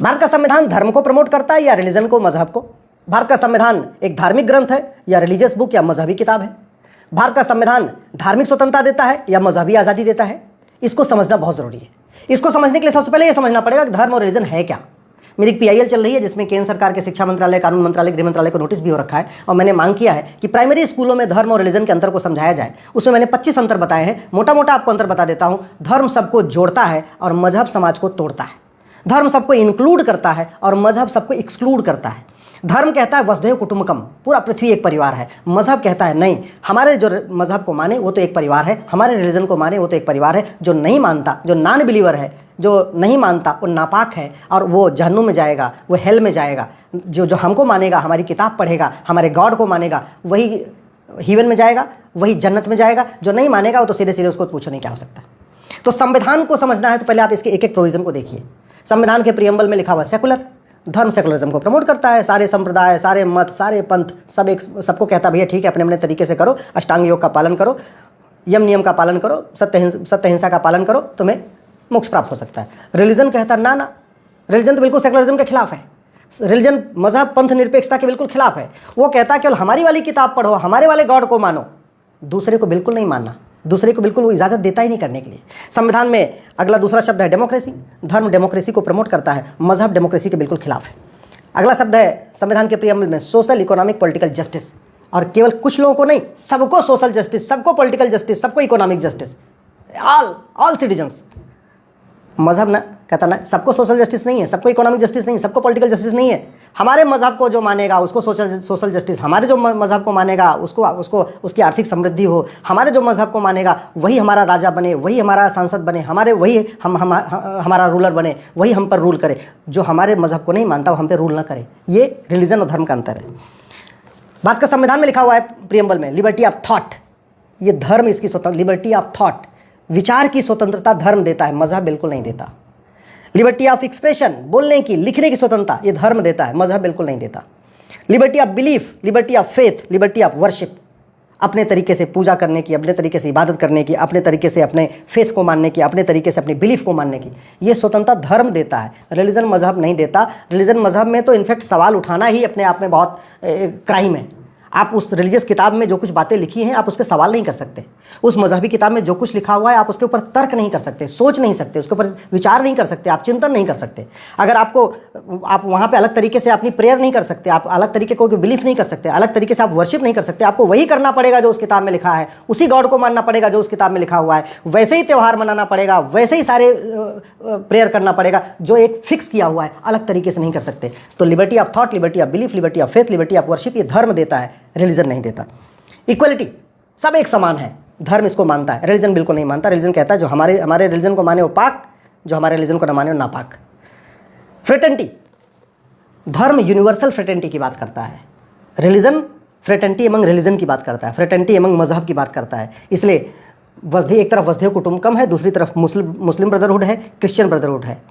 भारत का संविधान धर्म को प्रमोट करता है या रिलीजन को, मजहब को? भारत का संविधान एक धार्मिक ग्रंथ है या रिलीजियस बुक या मजहबी किताब है? भारत का संविधान धार्मिक स्वतंत्रता देता है या मजहबी आज़ादी देता है? इसको समझना बहुत ज़रूरी है। इसको समझने के लिए सबसे पहले ये समझना पड़ेगा कि धर्म और रिलीजन है क्या। मेरी एक PIL चल रही है जिसमें केंद्र सरकार के शिक्षा मंत्रालय, कानून मंत्रालय, गृह मंत्रालय को नोटिस भी हो रखा है और मैंने मांग किया है कि प्राइमरी स्कूलों में धर्म और रिलीजन के अंतर को समझाया जाए। उसमें मैंने 25 अंतर बताए हैं। मोटा मोटा आपको अंतर बता देता हूं। धर्म सबको जोड़ता है और मजहब समाज को तोड़ता है। धर्म सबको इंक्लूड करता है और मजहब सबको एक्सक्लूड करता है। धर्म कहता है वसुधैव कुटुंबकम, पूरा पृथ्वी एक परिवार है। मजहब कहता है नहीं, हमारे जो मजहब को माने वो तो एक परिवार है, हमारे रिलीजन को माने वो तो एक परिवार है। जो नहीं मानता, जो नॉन बिलीवर है, जो नहीं मानता वो नापाक है और वो जहन्नुम में जाएगा, वो हेल में जाएगा। जो हमको मानेगा, हमारी किताब पढ़ेगा, हमारे गॉड को मानेगा, वही हेवन में जाएगा, वही जन्नत में जाएगा। जो नहीं मानेगा वो तो सीधे सीधे उसको पूछो नहीं क्या हो सकता। तो संविधान को समझना है तो पहले आप इसके एक एक प्रोविजन को देखिए। संविधान के प्रीएम्बल में लिखा हुआ सेकुलर, धर्म सेकुलरिज्म को प्रमोट करता है। सारे संप्रदाय, सारे मत, सारे पंथ सबको कहता है भैया ठीक है, अपने अपने तरीके से करो, अष्टांग योग का पालन करो, यम नियम का पालन करो, सत्य हिंसा का पालन करो, तुम्हें मोक्ष प्राप्त हो सकता है। रिलीजन कहता है ना, रिलीजन तो बिल्कुल सेकुलरिज्म के खिलाफ है। रिलीजन, मजहब, पंथ निरपेक्षता के बिल्कुल खिलाफ है। वो कहता है केवल हमारी वाली किताब पढ़ो, हमारे वाले गॉड को मानो, दूसरे को बिल्कुल नहीं मानना। दूसरे को बिल्कुल वो इजाज़त देता ही नहीं करने के लिए। संविधान में अगला दूसरा शब्द है डेमोक्रेसी। धर्म डेमोक्रेसी को प्रमोट करता है, मजहब डेमोक्रेसी के बिल्कुल खिलाफ है। अगला शब्द है संविधान के प्रीएम्बल में सोशल, इकोनॉमिक, पॉलिटिकल जस्टिस। और केवल कुछ लोगों को नहीं, सबको सोशल जस्टिस, सबको पॉलिटिकल जस्टिस, सबको इकोनॉमिक जस्टिस, ऑल सिटीजन्स। मजहब ना कहता ना, सबको सोशल जस्टिस नहीं है, सबको इकोनॉमिक जस्टिस नहीं है, सबको पॉलिटिकल जस्टिस नहीं है। हमारे मजहब को जो मानेगा उसको सोशल जस्टिस, हमारे जो मजहब को मानेगा उसको उसकी आर्थिक समृद्धि हो, हमारे जो मजहब को मानेगा वही हमारा राजा बने, वही हमारा सांसद बने, हमारा रूलर बने, वही हम पर रूल करे। जो हमारे मजहब को नहीं मानता वो हम पर रूल ना करे। ये रिलीजन और धर्म का अंतर है। भारत का संविधान में लिखा हुआ है प्रीएम्बल में लिबर्टी ऑफ थॉट। ये धर्म इसकी स्वतंत्र, लिबर्टी ऑफ थॉट, विचार की स्वतंत्रता धर्म देता है, मजहब बिल्कुल नहीं देता। लिबर्टी ऑफ एक्सप्रेशन, बोलने की, लिखने की स्वतंत्रता ये धर्म देता है, मजहब बिल्कुल नहीं देता। Liberty of belief, liberty of faith, liberty of worship, अपने तरीके से पूजा करने की, अपने तरीके से इबादत करने की, अपने तरीके से अपने फेथ को मानने की, अपने तरीके से अपनी बिलीफ को मानने की, ये स्वतंत्रता धर्म देता है, रिलीजन मजहब नहीं देता। रिलीजन मजहब में तो इनफैक्ट सवाल उठाना ही अपने आप में बहुत क्राइम है। आप उस रिलीजियस किताब में जो कुछ बातें लिखी हैं आप उस पर सवाल नहीं कर सकते। उस मजहबी किताब में जो कुछ लिखा हुआ है आप उसके ऊपर तर्क नहीं कर सकते, सोच नहीं सकते, उसके ऊपर विचार नहीं कर सकते, आप चिंतन नहीं कर सकते। अगर आप वहाँ पे अलग तरीके से अपनी प्रेयर नहीं कर सकते, आप अलग तरीके को बिलीफ नहीं कर सकते, अलग तरीके से आप वर्शिप नहीं कर सकते। आपको वही करना पड़ेगा जो उस किताब में लिखा है, उसी गॉड को मानना पड़ेगा जो उस किताब में लिखा हुआ है, वैसे ही त्यौहार मनाना पड़ेगा, वैसे ही सारे प्रेयर करना पड़ेगा जो एक फिक्स किया हुआ है, अलग तरीके से नहीं कर सकते। तो liberty of thought, liberty of belief, liberty of faith, liberty of worship ये धर्म देता है, रिलीजन नहीं देता। इक्वलिटी, सब एक समान है, धर्म इसको मानता है, रिलीजन बिल्कुल नहीं मानता। रिलीजन कहता है जो हमारे रिलीजन को माने वो पाक, जो हमारे रिलीजन को न माने वो नापाक। फ्रेटर्निटी, धर्म यूनिवर्सल फ्रेटर्निटी की बात करता है, रिलीजन फ्रेटर्निटी एमंग रिलीजन की बात करता है, फ्रेटर्निटी एमंग मजहब की बात करता है। इसलिए एक तरफ वसुधैव कुटुंबकम है, दूसरी तरफ मुस्लिम ब्रदरहुड है, क्रिश्चियन ब्रदरहुड है।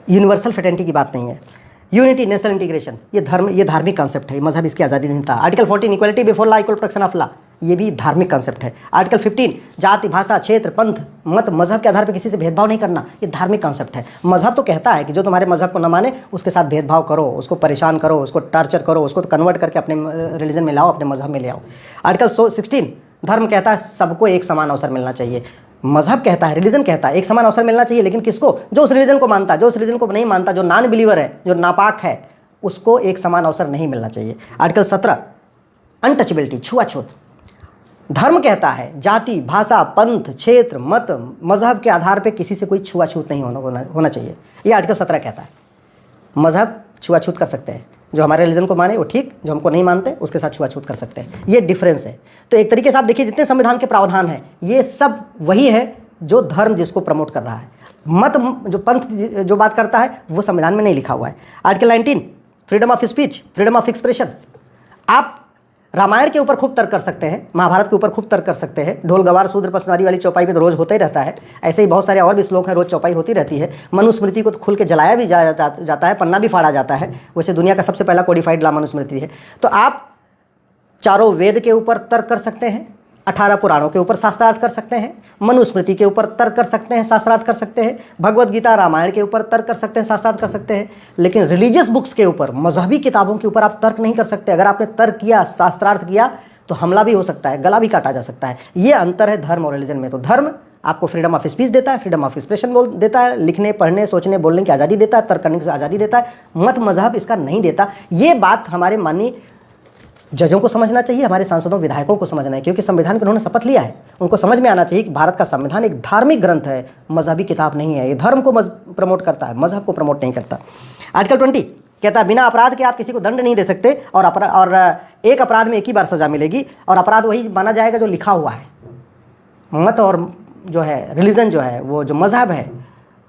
यूनिवर्सल फ्रेटर्निटी की बात नहीं है। यूनिटी, नेशनल इंटीग्रेशन, ये धार्मिक कॉन्सेप्ट है, मजहब इसकी आज़ादी नहीं था। Article 14 equality before law, equal protection of law, ये भी धार्मिक कॉन्सेप्ट है। आर्टिकल 15 जाति, भाषा, क्षेत्र, पंथ, मत, मजहब के आधार पर किसी से भेदभाव नहीं करना, ये धार्मिक कॉन्सेप्ट है। मजहब तो कहता है कि जो तुम्हारे मजहब को न माने उसके साथ भेदभाव करो, उसको परेशान करो, उसको टॉर्चर करो, उसको कन्वर्ट करके अपने रिलीजन में लाओ, अपने मजहब में ले आओ। आर्टिकल 16 धर्म कहता है सबको एक समान अवसर मिलना चाहिए। मजहब कहता है, रिलीजन कहता है एक समान अवसर मिलना चाहिए, लेकिन किसको? जो उस रिलीजन को मानता है, जो उस रिलीजन को नहीं मानता, जो नॉन बिलीवर है, जो नापाक है, उसको एक समान अवसर नहीं मिलना चाहिए। आर्टिकल 17 अनटचेबिलिटी, छुआछूत, धर्म कहता है जाति, भाषा, पंथ, क्षेत्र, मत, मजहब के आधार पर किसी से कोई छुआछूत नहीं होना चाहिए। ये आर्टिकल 17 कहता है। मजहब छुआछूत कर सकते हैं, जो हमारे रिलीजन को माने वो ठीक, जो हमको नहीं मानते उसके साथ छुआछूत कर सकते हैं। ये डिफरेंस है। तो एक तरीके से आप देखिए जितने संविधान के प्रावधान हैं ये सब वही है जो धर्म जिसको प्रमोट कर रहा है। मत, जो पंथ जो बात करता है वो संविधान में नहीं लिखा हुआ है। Article 19 freedom of speech, freedom of expression. आप रामायण के ऊपर खूब तर्क कर सकते हैं, महाभारत के ऊपर खूब तर्क कर सकते हैं, ढोल गवार शूद्र पसवारी वाली चौपाई पे तो रोज होता ही रहता है। ऐसे ही बहुत सारे और भी श्लोक हैं, रोज चौपाई होती रहती है। मनुस्मृति को तो खुल के जलाया भी जाता है, पन्ना भी फाड़ा जाता है। वैसे दुनिया का सबसे पहला कोडिफाइड लॉ मनुस्मृति है। तो आप चारों वेद के ऊपर तर्क कर सकते हैं, 18 पुराणों के ऊपर शास्त्रार्थ कर सकते हैं, मनुस्मृति के ऊपर तर्क कर सकते हैं, शास्त्रार्थ कर सकते हैं, भगवत गीता रामायण के ऊपर तर्क कर सकते हैं, शास्त्रार्थ कर सकते हैं, लेकिन रिलीजियस बुक्स के ऊपर, मजहबी किताबों के ऊपर आप तर्क नहीं कर सकते। अगर आपने तर्क किया, शास्त्रार्थ किया, तो हमला भी हो सकता है, गला भी काटा जा सकता है। ये अंतर है धर्म और रिलीजन में। तो धर्म आपको फ्रीडम ऑफ स्पीच देता है, फ्रीडम ऑफ एक्सप्रेशन देता है, लिखने पढ़ने सोचने बोलने की आज़ादी देता है, तर्क करने की आज़ादी देता है। मत मजहब इसका नहीं देता। ये बात हमारे माननीय जजों को समझना चाहिए, हमारे सांसदों विधायकों को समझना है, क्योंकि संविधान के उन्होंने शपथ लिया है। उनको समझ में आना चाहिए कि भारत का संविधान एक धार्मिक ग्रंथ है, मजहबी किताब नहीं है। ये धर्म को प्रमोट करता है, मजहब को प्रमोट नहीं करता। आर्टिकल 20 कहता है बिना अपराध के आप किसी को दंड नहीं दे सकते, और एक अपराध में एक ही बार सजा मिलेगी, और अपराध वही माना जाएगा जो लिखा हुआ है। मत और जो है रिलीजन जो है, वो जो मजहब है,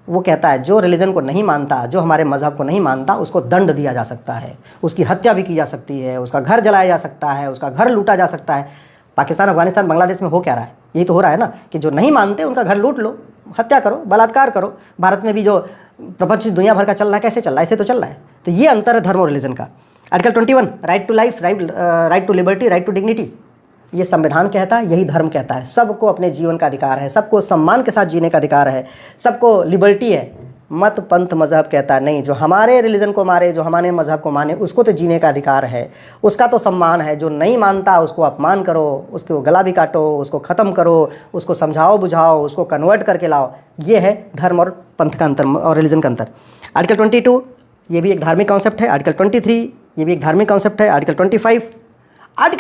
वो कहता है जो रिलीजन को नहीं मानता, जो हमारे मजहब को नहीं मानता, उसको दंड दिया जा सकता है, उसकी हत्या भी की जा सकती है, उसका घर जलाया जा सकता है, उसका घर लूटा जा सकता है। पाकिस्तान, अफगानिस्तान, बांग्लादेश में हो क्या रहा है? यही तो हो रहा है ना, कि जो नहीं मानते उनका घर लूट लो, हत्या करो, बलात्कार करो। भारत में भी जो प्रपंच दुनिया भर का चल रहा है, कैसे चल रहा है? ऐसे तो चल रहा है। तो ये अंतर है धर्म और रिलीजन का। Article 21 right to life, right to liberty, right to dignity, ये संविधान कहता है, यही धर्म कहता है। सबको अपने जीवन का अधिकार है, सबको सम्मान के साथ जीने का अधिकार है, सबको लिबर्टी है। मत पंथ मजहब कहता है नहीं, जो हमारे रिलीजन को मारे, जो हमारे मजहब को माने, उसको तो जीने का अधिकार है, उसका तो सम्मान है। जो नहीं मानता उसको अपमान करो, उसको गला भी काटो, उसको ख़त्म करो, उसको समझाओ बुझाओ, उसको कन्वर्ट करके लाओ। ये है धर्म और पंथ का अंतर और रिलीजन का अंतर। आर्टिकल 22 ये भी एक धार्मिक कॉन्सेप्ट है। आर्टिकल 23 ये भी एक धार्मिक कॉन्सेप्ट है। आर्टिकल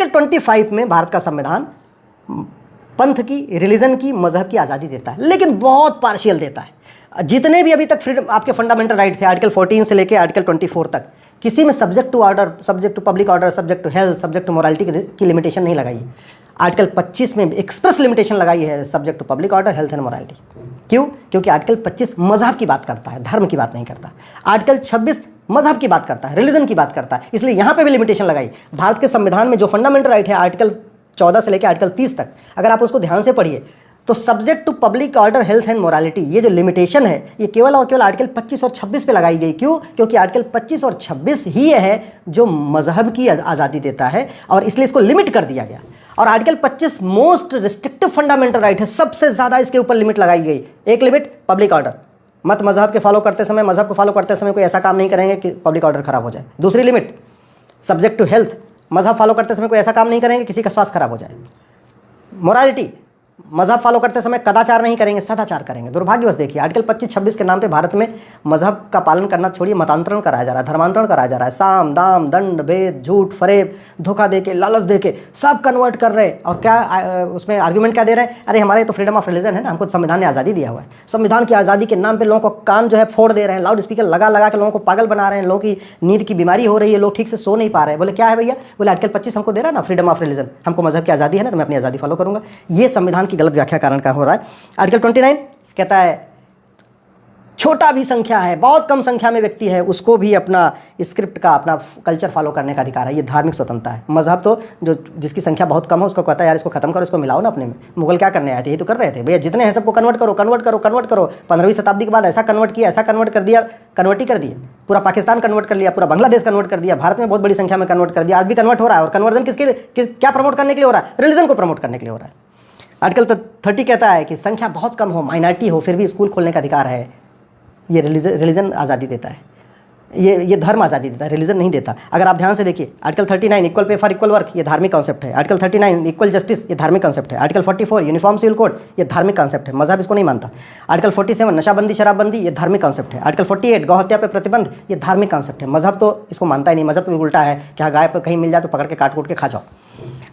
25 में भारत का संविधान पंथ की, रिलीजन की, मजहब की आज़ादी देता है, लेकिन बहुत पार्शियल देता है। जितने भी अभी तक फ्रीडम आपके फंडामेंटल राइट थे, आर्टिकल 14 से लेकर आर्टिकल 24 तक, किसी में subject to order, subject to public order, subject to health, subject to morality की लिमिटेशन नहीं लगाई है। आर्टिकल 25 में एक्सप्रेस लिमिटेशन लगाई है, subject to public order, health and morality. क्यों? क्योंकि आर्टिकल 25 मजहब की बात करता है, धर्म की बात नहीं करता। आर्टिकल 26 मजहब की बात करता है, रिलीजन की बात करता है, इसलिए यहाँ पे भी लिमिटेशन लगाई। भारत के संविधान में जो फंडामेंटल राइट है आर्टिकल 14 से लेकर आर्टिकल 30 तक, अगर आप उसको ध्यान से पढ़िए तो subject to public order, health and morality, ये जो लिमिटेशन है, ये केवल और केवल आर्टिकल 25 और 26 पे लगाई गई। क्यों? क्योंकि आर्टिकल 25 और 26 ही है जो मजहब की आज़ादी देता है, और इसलिए इसको लिमिट कर दिया गया। और article 25 most restrictive fundamental right है, सबसे ज़्यादा इसके ऊपर लिमिट लगाई गई। एक लिमिट पब्लिक ऑर्डर, मत मजहब के फॉलो करते समय, मजहब को फॉलो करते समय कोई ऐसा काम नहीं करेंगे कि पब्लिक ऑर्डर खराब हो जाए। दूसरी लिमिट सब्जेक्ट टू हेल्थ, मजहब फॉलो करते समय कोई ऐसा काम नहीं करेंगे किसी का स्वास्थ्य खराब हो जाए। मोरालिटी, मजहब फॉलो करते समय कदाचार नहीं करेंगे, सदाचार करेंगे। दुर्भाग्यवश देखिए आर्टिकल 25-26 के नाम पे भारत में मजहब का पालन करना छोड़िए, मतांतरण कराया जा रहा है, धर्मांतरण कराया जा रहा है। साम दाम दंड भेद, झूठ फरेब, धोखा देके, लालच देके सब कन्वर्ट कर रहे हैं। और क्या उसमें आर्ग्यूमेंट क्या दे रहे हैं? अरे हमारे तो फ्रीडम ऑफ रिलीजन है ना, हमको संविधान ने आज़ादी दिया हुआ है। संविधान की आज़ादी के नाम पर लोगों को कान जो है फोड़ दे रहे हैं, लाउड स्पीकर लगा लगा के लोगों को पागल बना रहे हैं, लोगों की नींद की बीमारी हो रही है, लोग ठीक से सो नहीं पा रहे हैं। बोले क्या है भैया? बोले आर्टिकल 25 हमको दे रहा है ना, फ्रीडम ऑफ रिलीजन, हमको मजहब की आज़ादी है ना, तो मैं अपनी आज़ादी फॉलो करूंगा। ये संविधान की गलत व्याख्या कारण हो रहा है। आर्टिकल 29 कहता है छोटा भी संख्या है, बहुत कम संख्या में व्यक्ति है, उसको भी अपना स्क्रिप्ट का, अपना कल्चर फॉलो करने का अधिकार है। ये धार्मिक स्वतंत्रता है। मजहब तो जो जिसकी संख्या बहुत कम है उसको कहता है यार इसको खत्म करो, इसको मिलाओ ना अपने में। मुगल क्या करने आए थे? ये तो कर रहे थे भैया, जितने हैं सबको कन्वर्ट करो, कन्वर्ट करो, कन्वर्ट करो। 15वीं शताब्दी के बाद ऐसा कन्वर्ट किया, ऐसा कन्वर्ट कर दिया, कन्वर्ट ही कर दिया। पूरा पाकिस्तान कन्वर्ट कर लिया, पूरा बांग्लादेश कन्वर्ट कर दिया, भारत में बहुत बड़ी संख्या में कन्वर्ट कर दिया, आज भी कन्वर्ट हो रहा है। और कन्वर्जन किसके लिए, क्या प्रमोट करने के लिए हो रहा है? रिलीजन को प्रमोट करने के लिए हो रहा है। आर्टिकल 30 कहता है कि संख्या बहुत कम हो, माइनॉरिटी हो, फिर भी स्कूल खोलने का अधिकार है। ये रिलीजन आज़ादी देता है, ये धर्म आज़ादी देता है, रिलीजन नहीं देता। अगर आप ध्यान से देखिए article 39 equal pay for equal work, ये धार्मिक कॉन्सेप्ट है। आर्टिकल 39 इक्वल जस्टिस, ये धार्मिक कॉन्सेप्ट है। आर्टिकल 44 यूनिफॉर्म सिविल कोड, ये धार्मिक कॉन्सेप्ट है, मजहब इसको नहीं मानता। आर्टिकल 47 नशाबंदी शराबबंदी, ये धार्मिक कॉन्सेप्ट है। आर्टिकल 48 गौहत्या पे प्रतिबंध, ये धार्मिक कॉन्सेप्ट है। मजहब तो इसको मानता ही नहीं, मजहब तो उल्टा है कि हाँ गाय पर कहीं मिल जाए तो पकड़ के काट कूट के खा जाओ।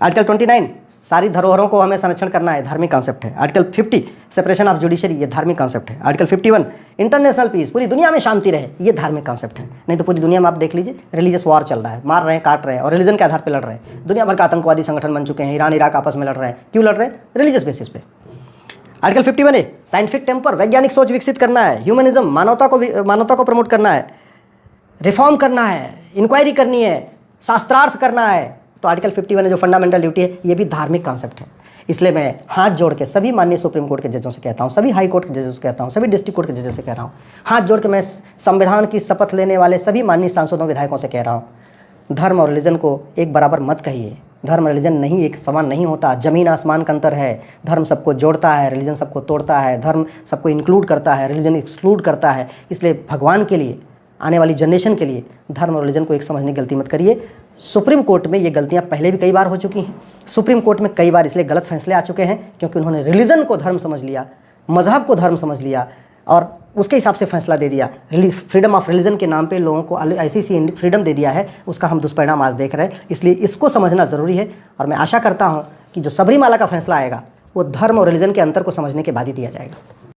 आर्टिकल 29 सारी धरोहरों को हमें संरक्षण करना है, धार्मिक कॉन्सेप्ट है। आर्टिकल 50 सेपरेशन ऑफ जुडिशरी, ये धार्मिक कॉन्सेप्ट है। आर्टिकल 51 इंटरनेशनल पीस, पूरी दुनिया में शांति रहे, ये धार्मिक कॉन्सेप्ट है। नहीं तो पूरी दुनिया में आप देख लीजिए रिलीजियस वॉर चल रहा है, मार रहे हैं, काट रहे हैं, और रिलीजन के आधार पर लड़ रहे हैं। दुनिया भर का आतंकवादी संगठन बन चुके हैं, ईरान इराक आपस में लड़ रहे हैं। क्यों लड़ रहे हैं? रिलीजियस बेसिस पे। आर्टिकल 51 साइंटिफिक टेम्पर, वैज्ञानिक सोच विकसित करना है। ह्यूमनिज्म, मानवता को प्रमोट करना है, रिफॉर्म करना है, इंक्वायरी करनी है, शास्त्रार्थ करना है। तो आर्टिकल 51 जो फंडामेंटल ड्यूटी है, ये भी धार्मिक कॉन्सेप्ट है। इसलिए मैं हाथ जोड़ के सभी माननीय सुप्रीम कोर्ट के जजों से कहता हूँ, सभी हाई कोर्ट के जजों से कहता हूँ, सभी डिस्ट्रिक्ट कोर्ट के जजों से कह रहा हूँ, हाथ जोड़ के मैं संविधान की शपथ लेने वाले सभी माननीय सांसदों विधायकों से कह रहा हूँ, धर्म और रिलीजन को एक बराबर मत कहिए। धर्म रिलीजन नहीं एक समान नहीं होता, ज़मीन आसमान का अंतर है। धर्म सबको जोड़ता है, रिलीजन सबको तोड़ता है। धर्म सबको इंक्लूड करता है, रिलीजन एक्सक्लूड करता है। इसलिए भगवान के लिए, आने वाली जनरेशन के लिए धर्म और रिलीजन को एक समझने की गलती मत करिए। सुप्रीम कोर्ट में ये गलतियां पहले भी कई बार हो चुकी हैं। सुप्रीम कोर्ट में कई बार इसलिए गलत फैसले आ चुके हैं क्योंकि उन्होंने रिलीजन को धर्म समझ लिया, मजहब को धर्म समझ लिया और उसके हिसाब से फैसला दे दिया। फ्रीडम ऑफ रिलीजन के नाम पे लोगों को ऐसी फ्रीडम दे दिया है, उसका हम दुष्परिणाम आज देख रहे हैं। इसलिए इसको समझना ज़रूरी है और मैं आशा करता हूँ कि जो सबरीमाला का फैसला आएगा वो धर्म और रिलीजन के अंतर को समझने के बाद ही दिया जाएगा।